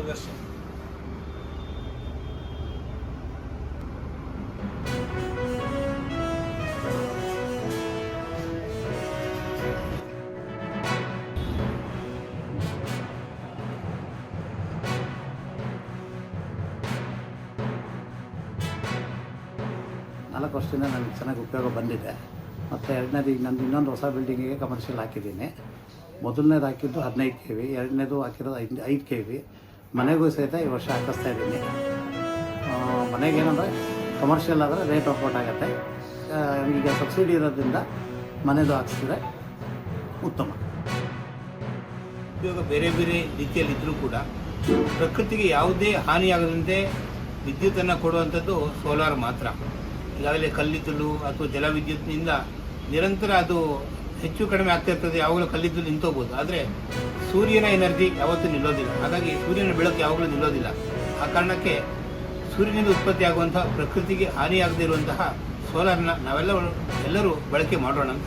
ಸುದರ್ಶನ್. ನಾಲ್ಕು ವರ್ಷದಿಂದ ನನಗೆ ಚೆನ್ನಾಗಿ ಉಪಯೋಗ ಬಂದಿದೆ. ಮತ್ತು ಎರಡನೇದು ಈಗ ನಂದು ಇನ್ನೊಂದು ಹೊಸ ಬಿಲ್ಡಿಂಗಿಗೆ ಕಮರ್ಷಿಯಲ್ ಹಾಕಿದ್ದೀನಿ. ಮೊದಲನೇದು ಹಾಕಿದ್ದು 15 kV, ಎರಡನೇದು ಹಾಕಿರೋದು 5 kV. ಮನೆಗೂ ಸಹಿತ ಈ ವರ್ಷ ಹಾಕಿಸ್ತಾ ಇದ್ದೀನಿ. ಮನೆಗೇನಂದರೆ ಕಮರ್ಷಿಯಲ್ ಆದರೆ ರೇಟ್ ವರ್ಕೌಟ್ ಆಗುತ್ತೆ. ಈಗ ಸಬ್ಸಿಡಿ ಇರೋದ್ರಿಂದ ಮನೆದು ಹಾಕ್ಸಿದ್ರೆ ಉತ್ತಮ. ಉಪಯೋಗ ಬೇರೆ ಬೇರೆ ರೀತಿಯಲ್ಲಿದ್ದರೂ ಕೂಡ ಪ್ರಕೃತಿಗೆ ಯಾವುದೇ ಹಾನಿಯಾಗದಂತೆ ವಿದ್ಯುತ್ತನ್ನು ಕೊಡುವಂಥದ್ದು ಸೋಲಾರ್ ಮಾತ್ರ. ಈಗಾಗಲೇ ಕಲ್ಲಿದ್ದಲು ಅಥವಾ ಜಲವಿದ್ಯುತ್ನಿಂದ ನಿರಂತರ ಅದು ಹೆಚ್ಚು ಕಡಿಮೆ ಆಗ್ತಾ ಇರ್ತದೆ. ಯಾವಾಗಲೂ ಕಲ್ಲಿದ್ದಲು ನಿಂತೋಗ್ಬೋದು, ಆದರೆ ಸೂರ್ಯನ ಎನರ್ಜಿ ಯಾವತ್ತೂ ನಿಲ್ಲೋದಿಲ್ಲ. ಹಾಗಾಗಿ ಸೂರ್ಯನ ಬೆಳಕು ಯಾವಾಗಲೂ ನಿಲ್ಲೋದಿಲ್ಲ. ಆ ಕಾರಣಕ್ಕೆ ಸೂರ್ಯನಿಂದ ಉತ್ಪತ್ತಿ ಆಗುವಂತಹ ಪ್ರಕೃತಿಗೆ ಹಾನಿಯಾಗದೇ ಇರುವಂತಹ ಸೋಲಾರ್ನ ಎಲ್ಲರೂ ಬಳಕೆ ಮಾಡೋಣ ಅಂತ